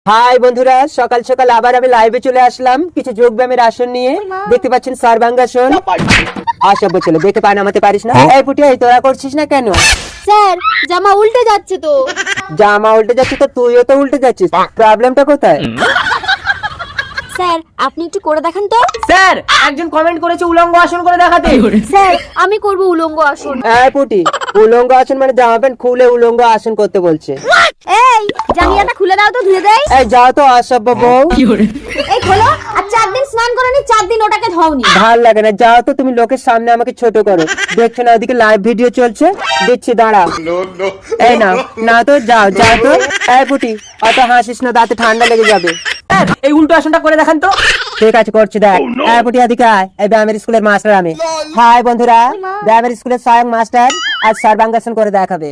High বন্ধুরা, সকাল সকাল আবার আমি লাইভে চলে আসলাম কিছু যোগ ব্যায়ামের আসন নিয়ে। দেখতে পাচ্ছেন সর্বাঙ্গাসন। অসভ্য ছেলে, দেখে পা নামাতে পারিস না? এই পুটি, এই তোরা করছিস না কেন? স্যার জামা উল্টে যাচ্ছে তো। জামা উল্টে যাচ্ছে তো তুইও তো উল্টে যাচ্ছিস, প্রবলেমটা কোথায়? স্যার আপনি একটু করে দেখান তো। স্যার, একজন কমেন্ট করেছে উলঙ্গ আসন করে দেখাতে। স্যার আমি করব উলঙ্গ আসন। এই পুটি, উলঙ্গ আসন মানে জামা প্যান্ট খুলে উলঙ্গ আসন করতে বলছে। এই জাঙ্গিয়াটা খুলে দাও তো, ধুয়ে দেই। এই যাও তো অসভ্য বউ। এই খোলো। আর 4 দিন স্নান করেনি, 4 দিন ওটাকে ধোওনি। ভাল লাগে না, যাও তো তুমি লোকের সামনে আমাকে ছোট করো। দেখছো না ওদিকে লাইভ ভিডিও চলছে? দিচ্ছি, দাঁড়া। এই না না তো, যাও যাও তো। এই পুটি, অত হাসিস না, দাঁতে ঠান্ডা লেগে যাবে। এই উল্টো আসনটা করে দেখান তো। ঠিক আছে, করছি, দেখ। এই পুটি, এদিকে আয়। এই ব্যায়ামের স্কুলের মাস্টার আমি। হাই বন্ধুরা, ব্যায়ামের স্কুলের স্বয়ং মাস্টার আজ সর্বাঙ্গাসন করে দেখাবে।